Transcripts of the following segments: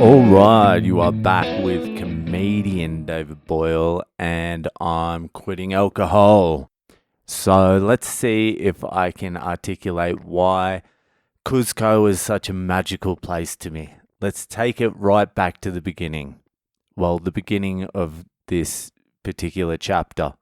Alright, you are back with comedian David Boyle, and I'm quitting alcohol. So let's see if I can articulate why Cuzco is such a magical place to me. Let's take it right back to the beginning. Well, the beginning of this particular chapter.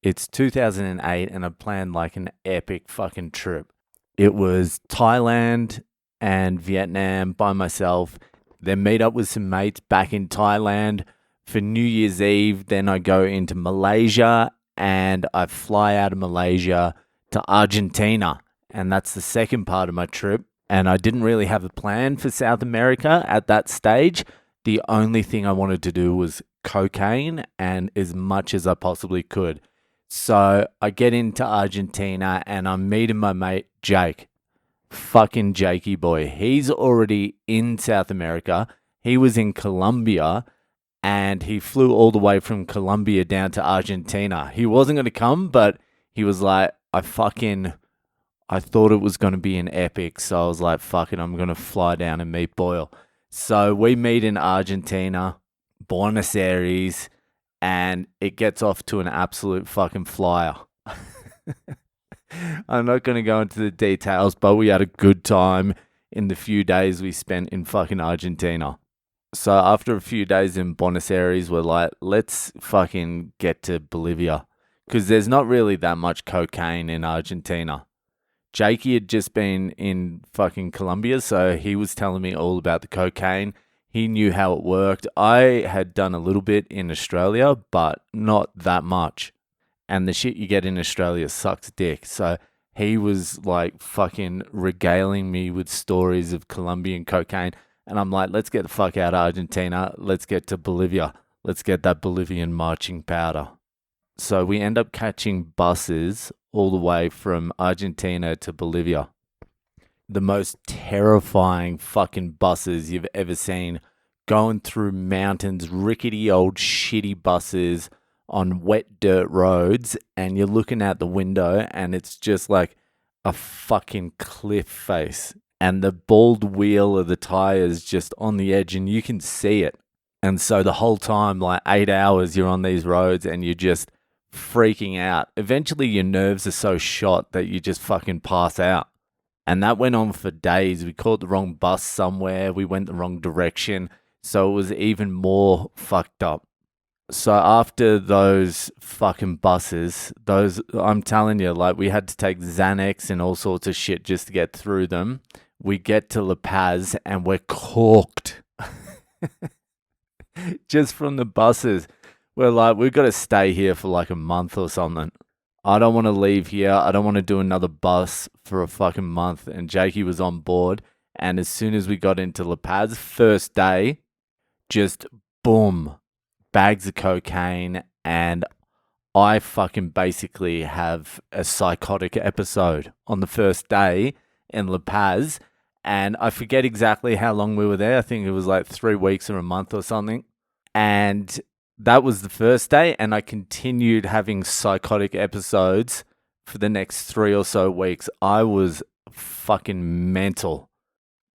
It's 2008 and I planned like an epic fucking trip. It was Thailand and Vietnam by myself, then meet up with some mates back in Thailand for New Year's Eve. Then I go into Malaysia and I fly out of Malaysia to Argentina. And that's the second part of my trip. And I didn't really have a plan for South America at that stage. The only thing I wanted to do was cocaine and as much as I possibly could. So I get into Argentina and I'm meeting my mate Jake. Fucking Jakey boy. He's already in South America. He was in Colombia and he flew all the way from Colombia down to Argentina. He wasn't going to come, but he was like, I thought it was going to be an epic. So I was like, fuck it, I'm going to fly down and meet Boyle. So we meet in Argentina, Buenos Aires, and it gets off to an absolute fucking flyer. I'm not going to go into the details, but we had a good time in the few days we spent in fucking Argentina. So after a few days in Buenos Aires, we're like, let's fucking get to Bolivia. Because there's not really that much cocaine in Argentina. Jakey had just been in fucking Colombia, so he was telling me all about the cocaine. He knew how it worked. I had done a little bit in Australia, but not that much. And the shit you get in Australia sucks dick. So he was like fucking regaling me with stories of Colombian cocaine. And I'm like, let's get the fuck out of Argentina. Let's get to Bolivia. Let's get that Bolivian marching powder. So we end up catching buses all the way from Argentina to Bolivia. The most terrifying fucking buses you've ever seen, going through mountains, rickety old shitty buses on wet dirt roads, and you're looking out the window and it's just like a fucking cliff face, and the bald wheel of the tires just on the edge and you can see it. And so the whole time, like 8 hours, you're on these roads and you're just freaking out. Eventually your nerves are so shot that you just fucking pass out. And that went on for days. We caught the wrong bus somewhere. We went the wrong direction. So it was even more fucked up. So after those fucking buses, I'm telling you, like we had to take Xanax and all sorts of shit just to get through them. We get to La Paz and we're corked. Just from the buses. We're like, we've got to stay here for like a month or something. I don't want to leave here. I don't want to do another bus for a fucking month. And Jakey was on board. And as soon as we got into La Paz, first day, just boom, bags of cocaine. And I fucking basically have a psychotic episode on the first day in La Paz. And I forget exactly how long we were there. I think it was like 3 weeks or a month or something. And that was the first day, and I continued having psychotic episodes for the next 3 or so weeks. I was fucking mental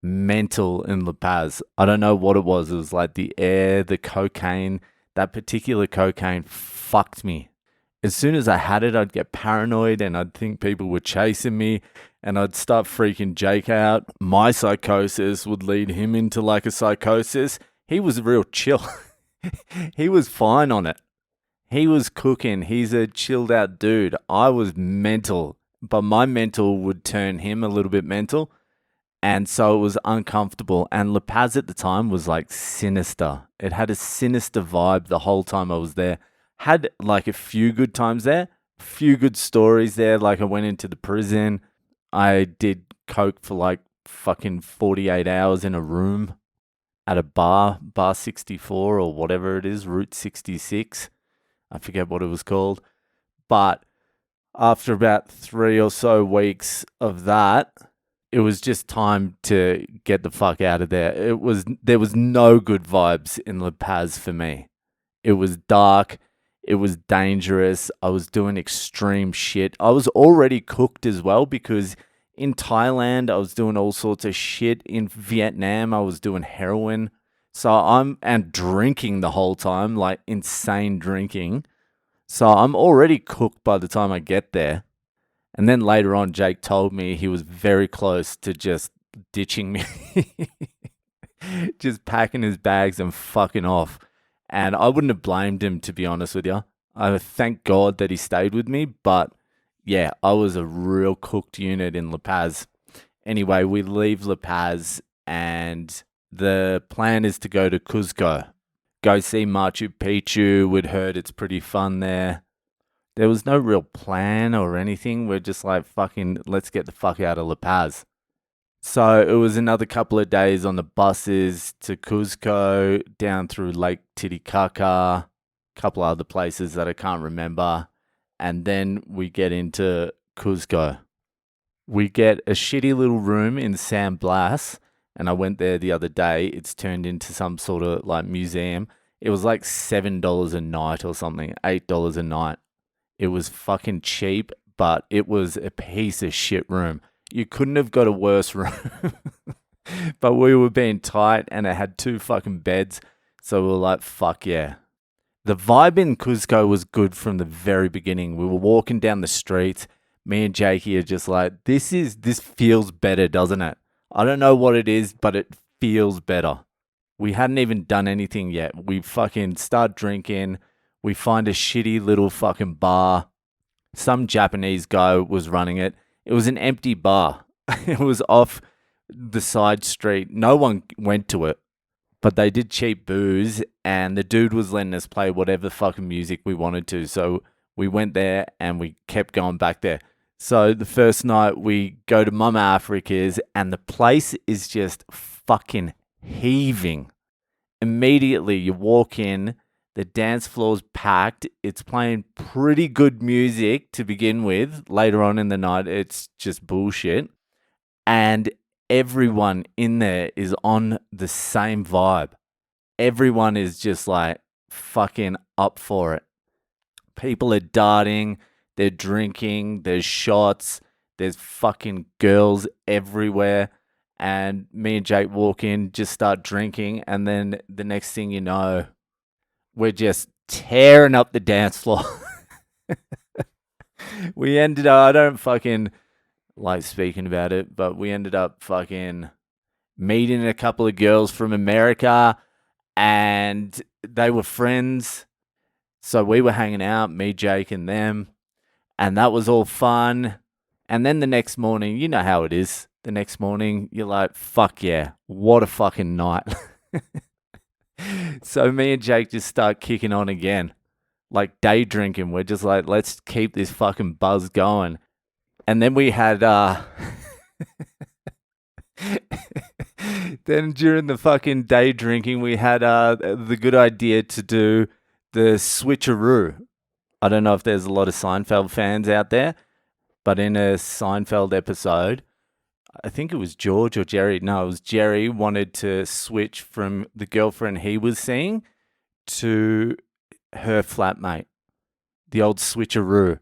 in La Paz. I don't know what it was. It was like the air, the cocaine. That particular cocaine fucked me. As soon as I had it, I'd get paranoid and I'd think people were chasing me and I'd start freaking Jake out. My psychosis would lead him into like a psychosis. He was real chill. He was fine on it. He was cooking. He's a chilled out dude. I was mental, but my mental would turn him a little bit mental. And so it was uncomfortable. And La Paz at the time was like sinister. It had a sinister vibe the whole time I was there. Had like a few good times there, a few good stories there. Like I went into the prison. I did coke for like fucking 48 hours in a room at a bar 64 or whatever it is, Route 66. I forget what it was called. But after about 3 or so weeks of that, it was just time to get the fuck out of there. There was no good vibes in La Paz for me. It was dark. It was dangerous. I was doing extreme shit. I was already cooked as well because in Thailand, I was doing all sorts of shit. In Vietnam, I was doing heroin. And drinking the whole time, like insane drinking. So I'm already cooked by the time I get there. And then later on, Jake told me he was very close to just ditching me, just packing his bags and fucking off. And I wouldn't have blamed him, to be honest with you. I thank God that he stayed with me. But yeah, I was a real cooked unit in La Paz. Anyway, we leave La Paz and the plan is to go to Cuzco. Go see Machu Picchu. We'd heard it's pretty fun there. There was no real plan or anything. We're just like, fucking, let's get the fuck out of La Paz. So it was another couple of days on the buses to Cuzco, down through Lake Titicaca, a couple other places that I can't remember. And then we get into Cuzco. We get a shitty little room in San Blas. And I went there the other day. It's turned into some sort of like museum. It was like $7 a night or something, $8 a night. It was fucking cheap, but it was a piece of shit room. You couldn't have got a worse room. But we were being tight and it had 2 fucking beds. So we were like, fuck yeah. The vibe in Cuzco was good from the very beginning. We were walking down the streets. Me and Jakey are just like, this feels better, doesn't it? I don't know what it is, but it feels better. We hadn't even done anything yet. We fucking start drinking. We find a shitty little fucking bar. Some Japanese guy was running it. It was an empty bar. It was off the side street. No one went to it. But they did cheap booze, and the dude was letting us play whatever fucking music we wanted to. So we went there, and we kept going back there. So the first night, we go to Mama Africa's, and the place is just fucking heaving. Immediately, you walk in, the dance floor's packed. It's playing pretty good music to begin with. Later on in the night, it's just bullshit. And everyone in there is on the same vibe. Everyone is just like fucking up for it. People are darting, they're drinking, there's shots, there's fucking girls everywhere. And me and Jake walk in, just start drinking, and then the next thing you know, we're just tearing up the dance floor. We ended up, I don't fucking like speaking about it, but we ended up fucking meeting a couple of girls from America, and they were friends. So we were hanging out, me, Jake, and them, and that was all fun. And then the next morning, you know how it is. The next morning, you're like, fuck yeah, what a fucking night. So me and Jake just start kicking on again, like day drinking. We're just like, let's keep this fucking buzz going. And then we had, then during the fucking day drinking, we had the good idea to do the switcheroo. I don't know if there's a lot of Seinfeld fans out there, but in a Seinfeld episode, I think it was George or Jerry. No, it was Jerry wanted to switch from the girlfriend he was seeing to her flatmate, the old switcheroo.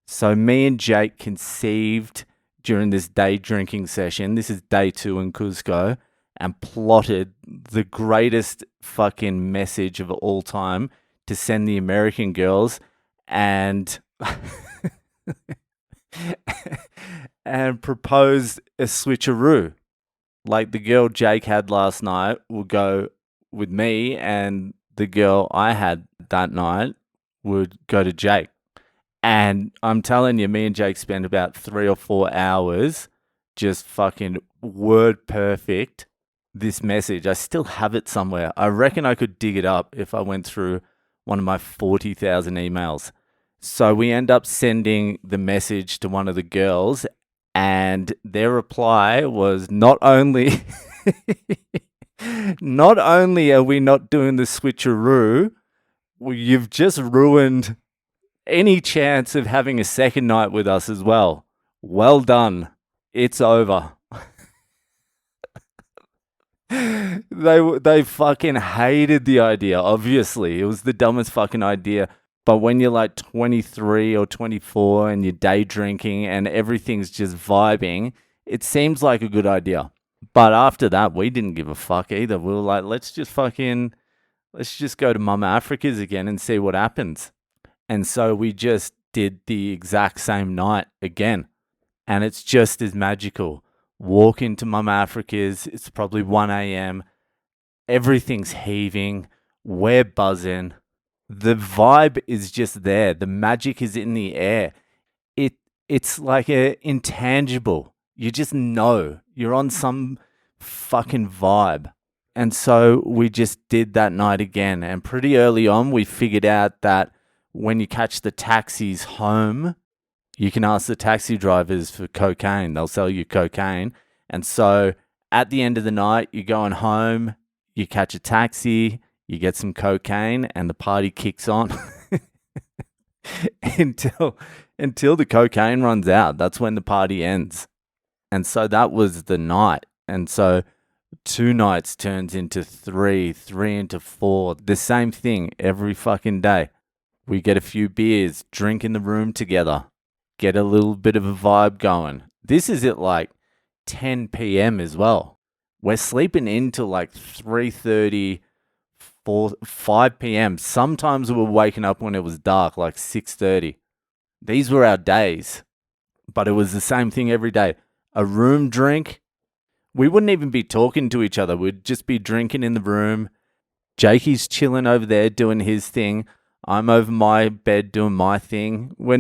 So me and Jake conceived during this day drinking session. This is day 2 in Cuzco, and plotted the greatest fucking message of all time to send the American girls, and and proposed a switcheroo. Like the girl Jake had last night would go with me, and the girl I had that night would go to Jake. And I'm telling you, me and Jake spent about 3 or 4 hours just fucking word perfect this message. I still have it somewhere. I reckon I could dig it up if I went through one of my 40,000 emails. So we end up sending the message to one of the girls, and their reply was, not only are we not doing the switcheroo, well, you've just ruined any chance of having a second night with us as well. Well done. It's over. They fucking hated the idea, obviously. It was the dumbest fucking idea. But when you're like 23 or 24 and you're day drinking and everything's just vibing, it seems like a good idea. But after that, we didn't give a fuck either. We were like, let's just go to Mama Africa's again and see what happens. And so we just did the exact same night again. And it's just as magical. Walk into Mama Africa's, it's probably 1 a.m. Everything's heaving. We're buzzing. The vibe is just there. The magic is in the air. It it's like a intangible. You just know you're on some fucking vibe. And so we just did that night again. And pretty early on, we figured out that when you catch the taxis home, you can ask the taxi drivers for cocaine. They'll sell you cocaine. And so at the end of the night, you're going home, you catch a taxi, you get some cocaine, and the party kicks on until the cocaine runs out. That's when the party ends. And so that was the night. And so 2 nights turns into three into four. The same thing every fucking day. We get a few beers, drink in the room together, get a little bit of a vibe going. This is at like 10 p.m. as well. We're sleeping in till like 3:30, 5 p.m. Sometimes we were waking up when it was dark, like 6:30. These were our days, but it was the same thing every day. A room drink. We wouldn't even be talking to each other. We'd just be drinking in the room. Jakey's chilling over there doing his thing. I'm over my bed doing my thing. We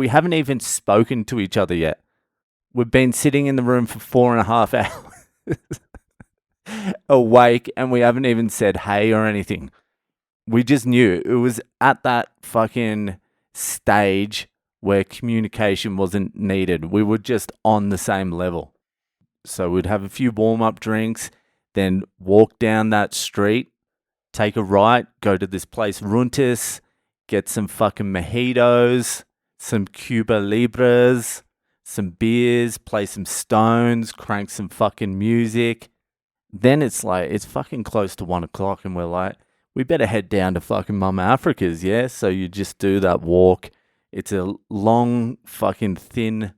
haven't even spoken to each other yet. We've been sitting in the room for 4.5 hours awake, and we haven't even said hey or anything. We just knew it was at that fucking stage where communication wasn't needed. We were just on the same level. So we'd have a few warm-up drinks, then walk down that street, take a right, go to this place, Runtis, get some fucking mojitos, some Cuba Libras, some beers, play some stones, crank some fucking music. Then it's fucking close to 1 o'clock, and we're like, we better head down to fucking Mama Africa's, yeah? So you just do that walk. It's a long, fucking thin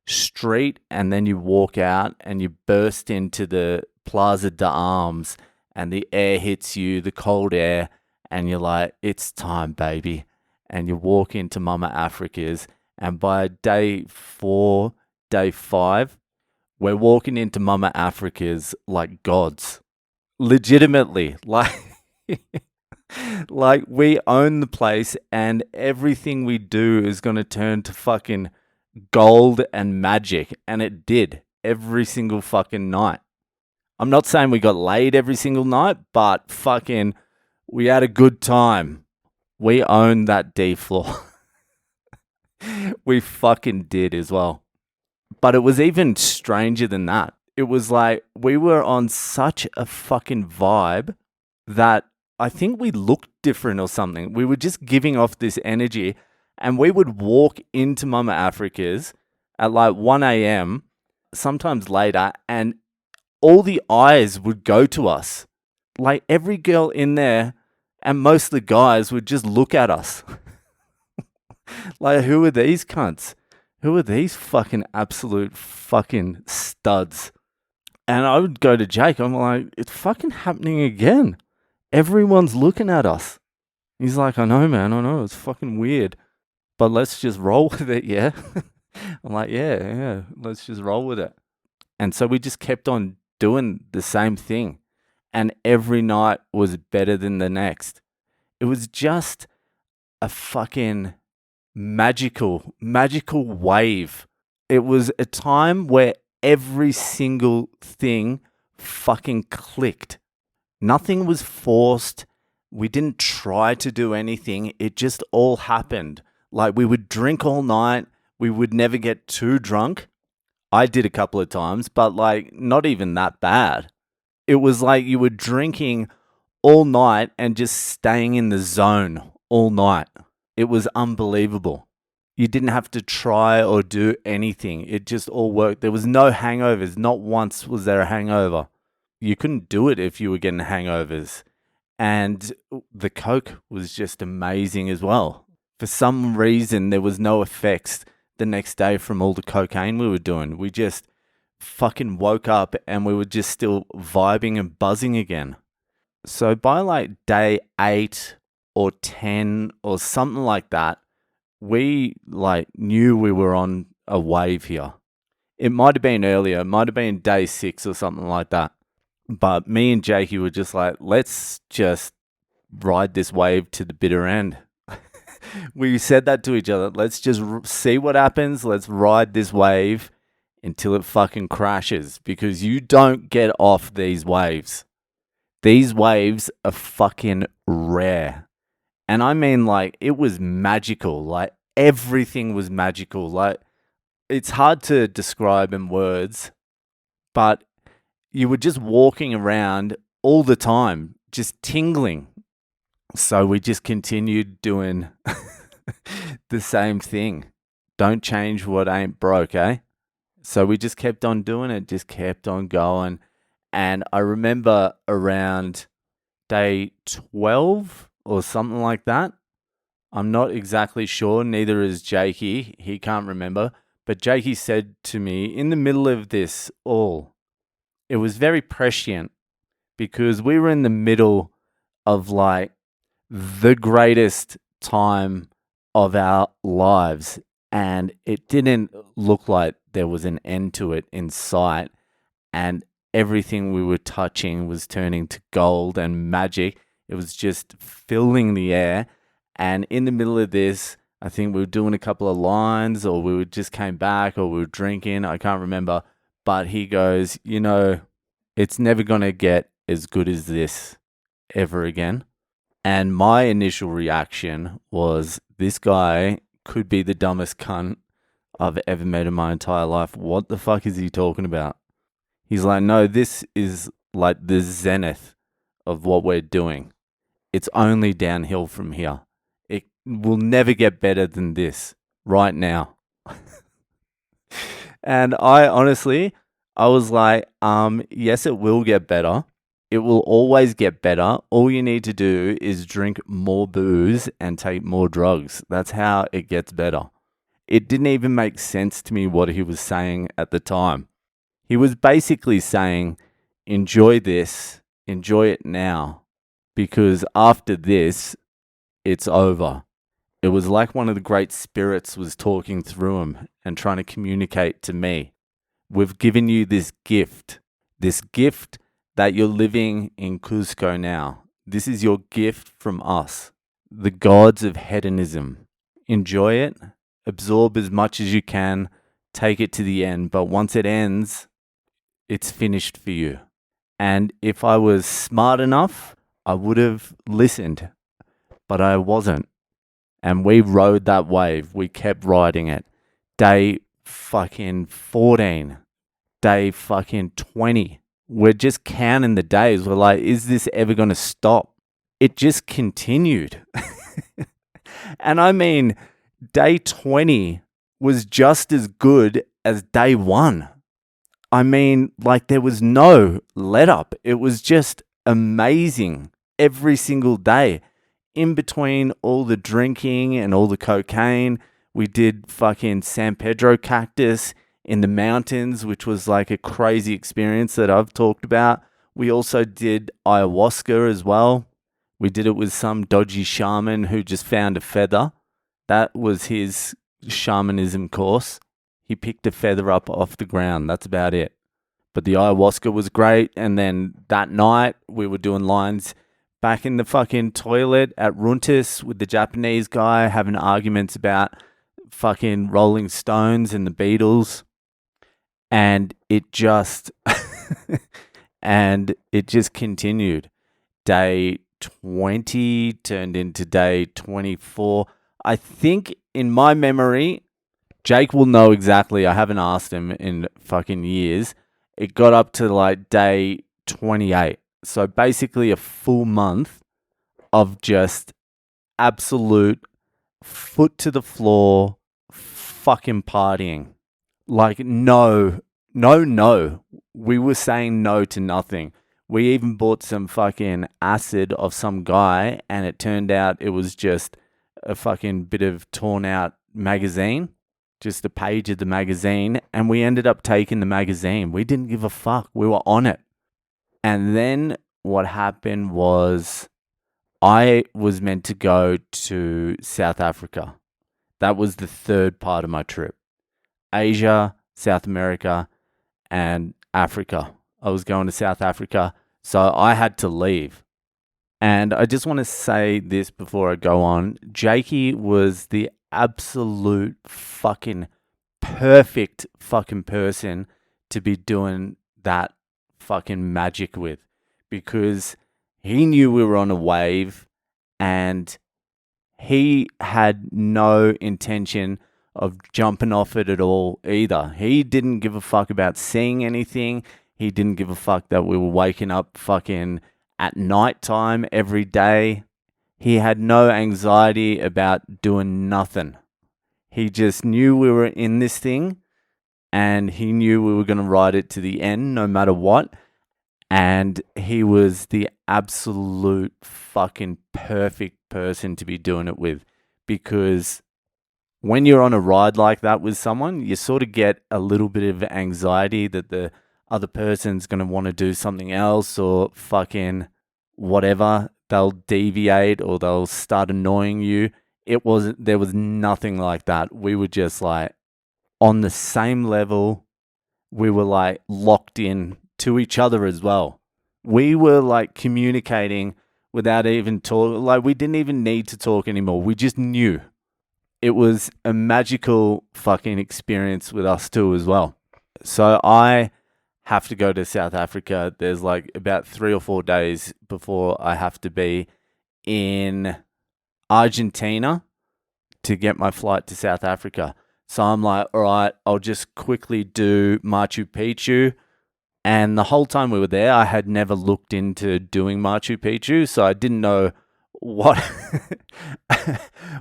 street, and then you walk out and you burst into the Plaza de Arms, and the air hits you, the cold air, and you're like, it's time, baby. And you walk into Mama Africa's, and by day 4, day 5, we're walking into Mama Africa's like gods. Legitimately, like we own the place, and everything we do is going to turn to fucking gold and magic. And it did every single fucking night. I'm not saying we got laid every single night, but fucking we had a good time. We owned that D floor. We fucking did as well. But it was even stranger than that. It was like we were on such a fucking vibe that I think we looked different or something. We were just giving off this energy, and we would walk into Mama Africa's at like 1 a.m., sometimes later, and all the eyes would go to us. Like every girl in there and most of the guys would just look at us. Like, who are these cunts? Who are these fucking absolute fucking studs? And I would go to Jake. I'm like, it's fucking happening again. Everyone's looking at us. He's like, I know, man. I know. It's fucking weird. But let's just roll with it, yeah? I'm like, yeah. Let's just roll with it. And so we just kept on doing the same thing. And every night was better than the next. It was just a fucking magical wave. It was a time where every single thing fucking clicked. Nothing was forced. We didn't try to do anything. It just all happened. Like, we would drink all night. We would never get too drunk. I did a couple of times, but like not even that bad. It was like you were drinking all night and just staying in the zone all night. It was unbelievable. You didn't have to try or do anything. It just all worked. There was no hangovers. Not once was there a hangover. You couldn't do it if you were getting hangovers. And the coke was just amazing as well. For some reason, there was no effects the next day from all the cocaine we were doing. We just fucking woke up and we were just still vibing and buzzing again. So by like day 8 or 10 or something like that, we like knew we were on a wave here. It might have been earlier, it might have been day 6 or something like that. But me and Jakey were just like, let's just ride this wave to the bitter end. We said that to each other. Let's just see what happens. Let's ride this wave until it fucking crashes, because you don't get off these waves. These waves are fucking rare. And I mean, like, it was magical. Like, everything was magical. Like, it's hard to describe in words, but you were just walking around all the time, just tingling. So we just continued doing the same thing. Don't change what ain't broke, eh? So we just kept on doing it, just kept on going. And I remember around day 12 or something like that. I'm not exactly sure, neither is Jakey. He can't remember. But Jakey said to me in the middle of this all, it was very prescient because we were in the middle of like the greatest time of our lives, and it didn't look like there was an end to it in sight, and everything we were touching was turning to gold and magic. It was just filling the air. And in the middle of this, I think we were doing a couple of lines, or we just came back, or we were drinking, I can't remember. But he goes, you know, it's never going to get as good as this ever again. And my initial reaction was, this guy could be the dumbest cunt I've ever met in my entire life. What the fuck is he talking about? He's like, no, this is like the zenith of what we're doing. It's only downhill from here. It will never get better than this right now. And I honestly, I was like, yes, it will get better. It will always get better. All you need to do is drink more booze and take more drugs. That's how it gets better. It didn't even make sense to me what he was saying at the time. He was basically saying, enjoy this, enjoy it now, because after this, it's over. It was like one of the great spirits was talking through him and trying to communicate to me. We've given you this gift that you're living in Cuzco now. This is your gift from us, the gods of hedonism. Enjoy it, absorb as much as you can, take it to the end, but once it ends, it's finished for you. And if I was smart enough, I would have listened, but I wasn't. And we rode that wave. We kept riding it. Day fucking 14, day fucking 20. We're just counting the days. We're like, is this ever going to stop? It just continued. And I mean, day 20 was just as good as day 1. I mean, like, there was no let up. It was just amazing every single day. In between all the drinking and all the cocaine, we did fucking San Pedro cactus in the mountains, which was like a crazy experience that I've talked about. We also did ayahuasca as well. We did it with some dodgy shaman who just found a feather. That was his shamanism course. He picked a feather up off the ground. That's about it. But the ayahuasca was great. And then that night we were doing lines back in the fucking toilet at Runtis with the Japanese guy having arguments about fucking Rolling Stones and the Beatles. And it just continued. Day 20 turned into day 24. I think in my memory, Jake will know exactly. I haven't asked him in fucking years. It got up to like day 28. So basically a full month of just absolute foot to the floor fucking partying. Like, no. We were saying no to nothing. We even bought some fucking acid of some guy, and it turned out it was just a fucking bit of torn out magazine. just a page of the magazine, and we ended up taking the magazine. We didn't give a fuck. We were on it. And then what happened was I was meant to go to South Africa. That was the third part of my trip. Asia, South America, and Africa. I was going to South Africa, so I had to leave. And I just want to say this before I go on. Jakey was the absolute fucking perfect fucking person to be doing that fucking magic with, because he knew we were on a wave and he had no intention of jumping off it at all either. He didn't give a fuck about seeing anything. He didn't give a fuck that we were waking up fucking at night time every day. He had no anxiety about doing nothing. He just knew we were in this thing and he knew we were going to ride it to the end no matter what. And he was the absolute fucking perfect person to be doing it with, because when you're on a ride like that with someone, you sort of get a little bit of anxiety that the other person's going to want to do something else or fucking whatever. They'll deviate or they'll start annoying you. There was nothing like that. We were just like on the same level. We were like locked in to each other as well. We were like communicating without even talk. Like we didn't even need to talk anymore. We just knew. It was a magical fucking experience with us too as well. So I have to go to South Africa. There's like about 3 or 4 days before I have to be in Argentina to get my flight to South Africa. So I'm like, all right, I'll just quickly do Machu Picchu. And the whole time we were there, I had never looked into doing Machu Picchu, so I didn't know what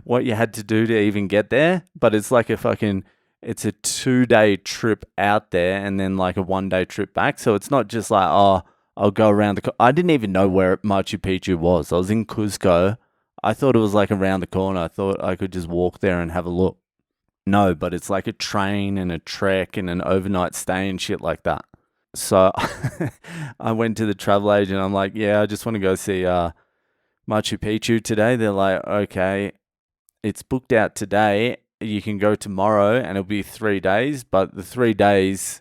what you had to do to even get there. But it's like it's a 2-day trip out there and then like a 1-day trip back. So it's not just like, oh, I'll go around I didn't even know where Machu Picchu was. I was in Cuzco. I thought it was like around the corner. I thought I could just walk there and have a look. No, but it's like a train and a trek and an overnight stay and shit like that. So I went to the travel agent. I'm like, yeah, I just want to go see Machu Picchu today. They're like, okay, it's booked out today. You can go tomorrow and it'll be 3 days. But the 3 days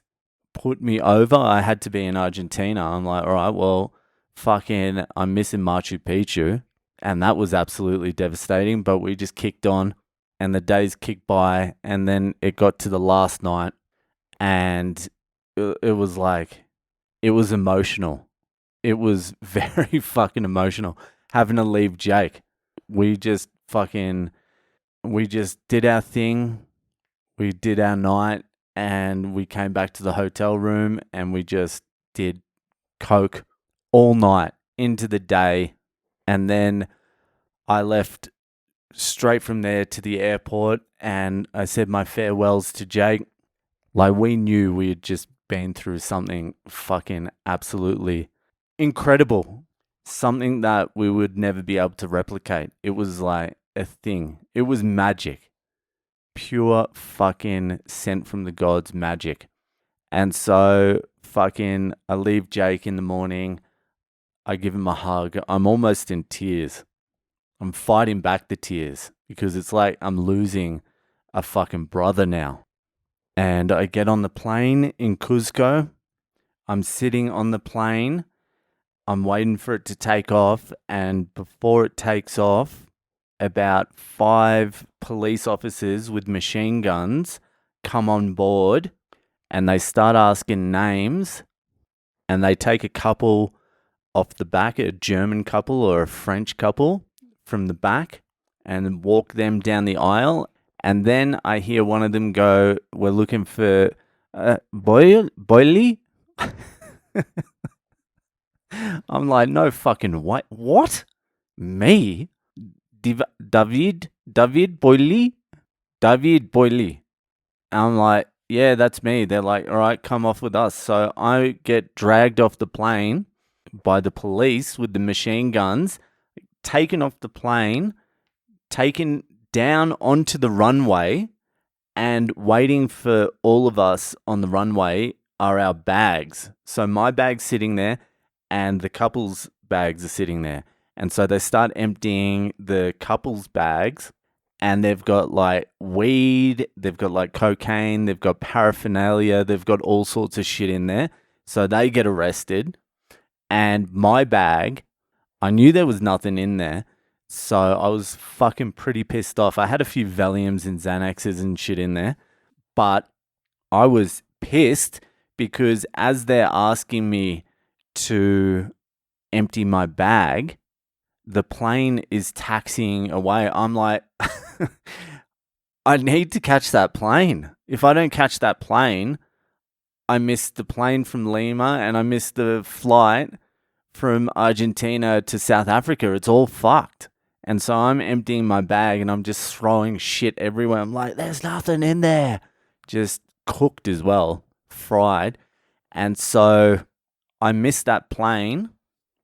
put me over. I had to be in Argentina. I'm like, all right, well, fucking, I'm missing Machu Picchu. And that was absolutely devastating. But we just kicked on and the days kicked by. And then it got to the last night and it was like, it was emotional. It was very fucking emotional having to leave Jake. We just did our thing. We did our night and we came back to the hotel room and we just did coke all night into the day. And then I left straight from there to the airport and I said my farewells to Jake. Like we knew we had just been through something fucking absolutely incredible. Something that we would never be able to replicate. It was like a thing. It was magic. Pure fucking sent from the gods magic. And so fucking I leave Jake in the morning. I give him a hug. I'm almost in tears. I'm fighting back the tears because it's like I'm losing a fucking brother now. And I get on the plane in Cuzco. I'm sitting on the plane. I'm waiting for it to take off. And before it takes off, about 5 police officers with machine guns come on board and they start asking names. And they take a couple off the back, a German couple or a French couple from the back, and walk them down the aisle. And then I hear one of them go, we're looking for Boyle? I'm like, no fucking way. What? Me? David Boyle? David Boyle. I'm like, yeah, that's me. They're like, all right, come off with us. So I get dragged off the plane by the police with the machine guns, taken off the plane, taken down onto the runway, And waiting for all of us on the runway are our bags. So my bag's sitting there and the couple's bags are sitting there. And so they start emptying the couple's bags, and they've got like weed, they've got like cocaine, they've got paraphernalia, they've got all sorts of shit in there. So they get arrested. And my bag, I knew there was nothing in there. So I was fucking pretty pissed off. I had a few Valiums and Xanaxes and shit in there, but I was pissed because as they're asking me to empty my bag, the plane is taxiing away. I'm like, I need to catch that plane. If I don't catch that plane, I miss the plane from Lima and I miss the flight from Argentina to South Africa. It's all fucked. And so I'm emptying my bag and I'm just throwing shit everywhere. I'm like, there's nothing in there. Just cooked as well, fried. And so I missed that plane.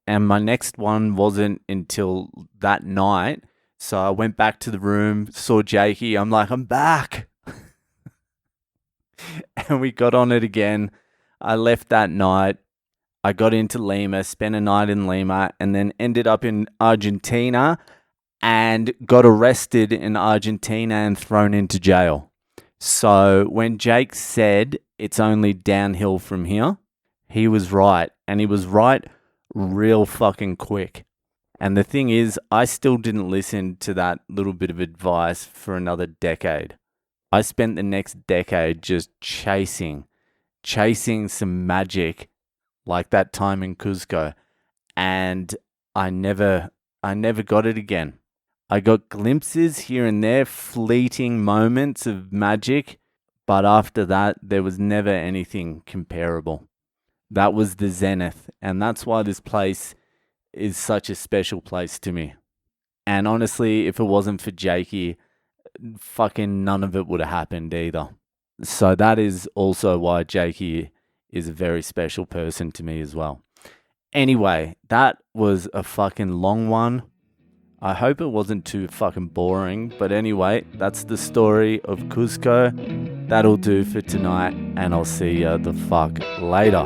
And my next one wasn't until that night. So I went back to the room, saw Jakey. I'm like, I'm back. And we got on it again. I left that night. I got into Lima, spent a night in Lima, and then ended up in Argentina and got arrested in Argentina and thrown into jail. So when Jake said it's only downhill from here, he was right. And he was right real fucking quick. And the thing is, I still didn't listen to that little bit of advice for another decade. I spent the next decade just chasing some magic like that time in Cuzco. And I never got it again. I got glimpses here and there, fleeting moments of magic, but after that, there was never anything comparable. That was the zenith, and that's why this place is such a special place to me. And honestly, if it wasn't for Jakey, fucking none of it would have happened either. So that is also why Jakey is a very special person to me as well. Anyway, that was a fucking long one. I hope it wasn't too fucking boring, but anyway, that's the story of Cuzco. That'll do for tonight, and I'll see ya the fuck later.